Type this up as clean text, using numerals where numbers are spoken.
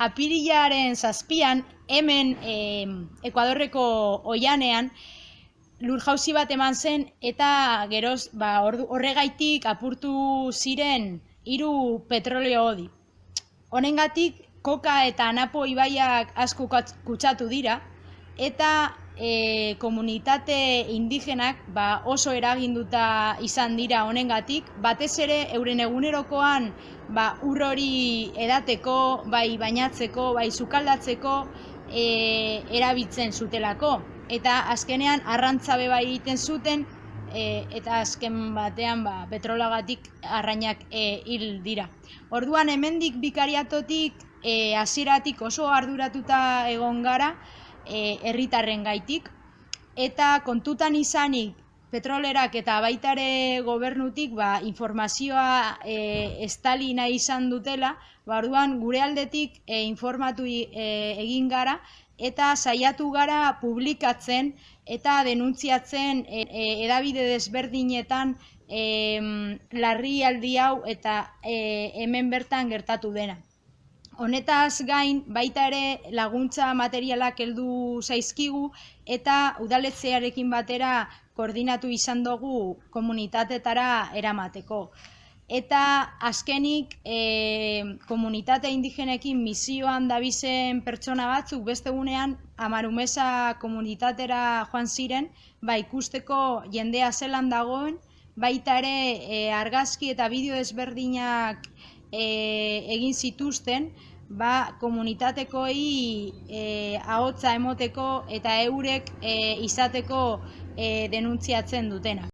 apirilaren 7an, hemen Ekuadorreko Oianean, lur-jauzi bat eman zen, eta geroz horregaitik apurtu ziren 3 petrolio hodi. Honengatik, Koka eta Anapo ibaiak asko kutsatu dira, eta komunitate indigenak oso eraginduta izan dira honengatik, batez ere euren egunerokoan ur hori edateko, bai bainatzeko, bai sukaldatzeko erabiltzen zutelako. Eta azkenean arrantzabe bai egiten zuten, eta azken batean petrolagatik arrainak hil dira. Orduan hemendik bikariatotik hasieratik oso arduratuta egon gara herritarren gaitik, eta kontutan izanik petrolerak eta baita ere gobernutik informazioa estali nahi izan dutela, orduan gure aldetik informatu egin gara, eta saiatu gara publikatzen eta denuntziatzen hedabide desberdinetan larrialdi hau eta hemen bertan gertatu dena. Honetaz gain, baita ere laguntza materialak heldu zaizkigu, eta udaletxearekin batera koordinatu izan dugu komunitatetara eramateko. Eta azkenik komunitate indigenekin misioan dabizen pertsona batzuk beste egunean Amarumesa komunitatera joan ziren, ikusteko jendea zelan dagoen, baita ere argazki eta bideo ezberdinak egin zituzten, komunitatekoei ahotsa emoteko eta eurek izateko denuntziatzen dutena.